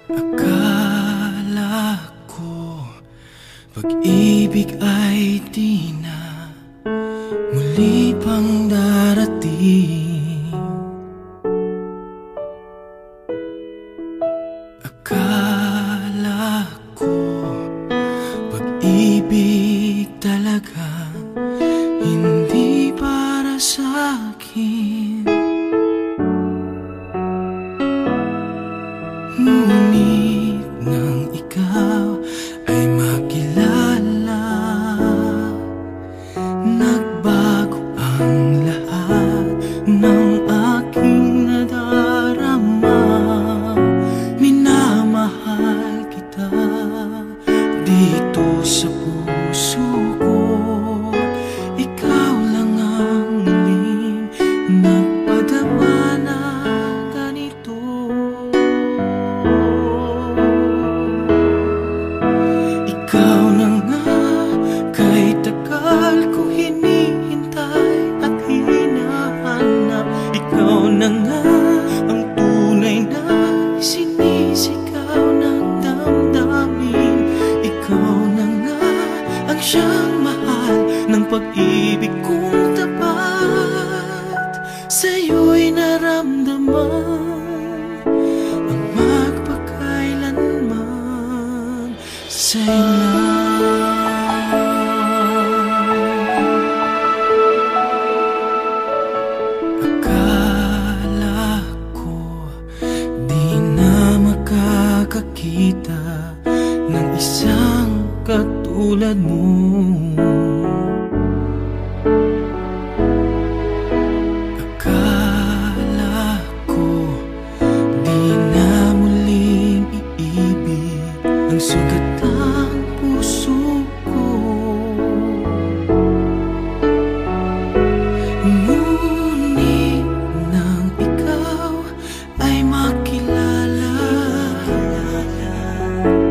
Akala ko pag-ibig ay di na muli pang darating. Akala ko pag-ibig talaga hindi para sa'kin. Ngunit nang ikaw ay makilala, nagbago ang lahat ng aking nadarama. Minamahal kita dito sa puso ko. Ikaw lang ang muling nagpadama na ganito. Ikaw na nga, kahit tagal ko hinihintay at hinahanap. Ikaw na nga ang tunay na sinisigaw ng damdamin. Ikaw na nga ang siyang mahal ng pag-ibig kong tapat. Sa'yo'y naramdaman ang magpakailanman. Sa'yo lang. Akala ko di na makakakita ng isang katulad mo. Akala ko di na muling iibig ang sugat ng puso ko. Ngunit nang ikaw ay makilala,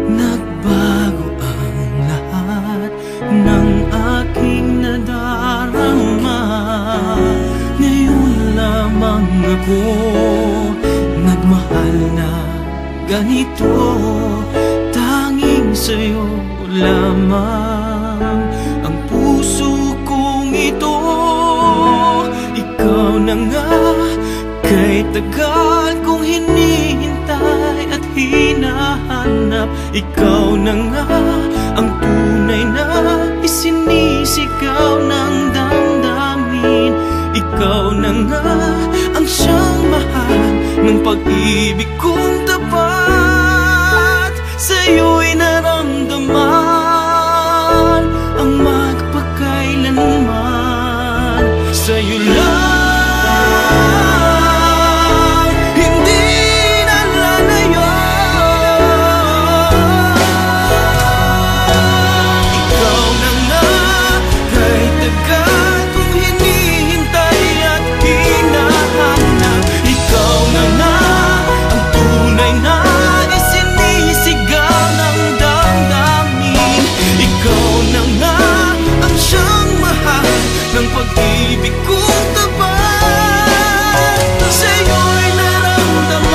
nagbago ang lahat ng aking nadarama. Ngayon lamang ako nagmahal na ganito. Tanging sa'yo lamang ang puso kong ito. Ikaw na nga, kahit tagal kong hinihintay at hinahanap. Ikaw na nga ang tunay na isinisigaw ng damdamin. Ikaw na nga ang siyang mahal ng pag-ibig kong tapat. Sa'yo'y naramdaman ang magpakailanman. Sa'yo lang, hindi na lalayo. Ikaw na nga, kahit tagal kong hinihintay at hinahanap. Ikaw na nga ang tunay na isinisigaw ng damdamin. Ikaw na nga ang siyang mahal ng pag-ibig kong tapat. Sa'yo'y naramdaman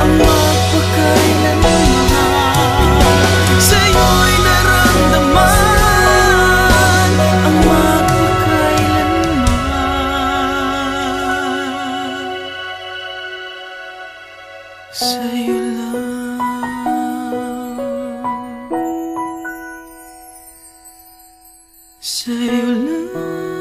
ang magpakailanman. Sa'yo'y naramdaman ang magpakailanman. Sa'yo lang. Sa'yo lang.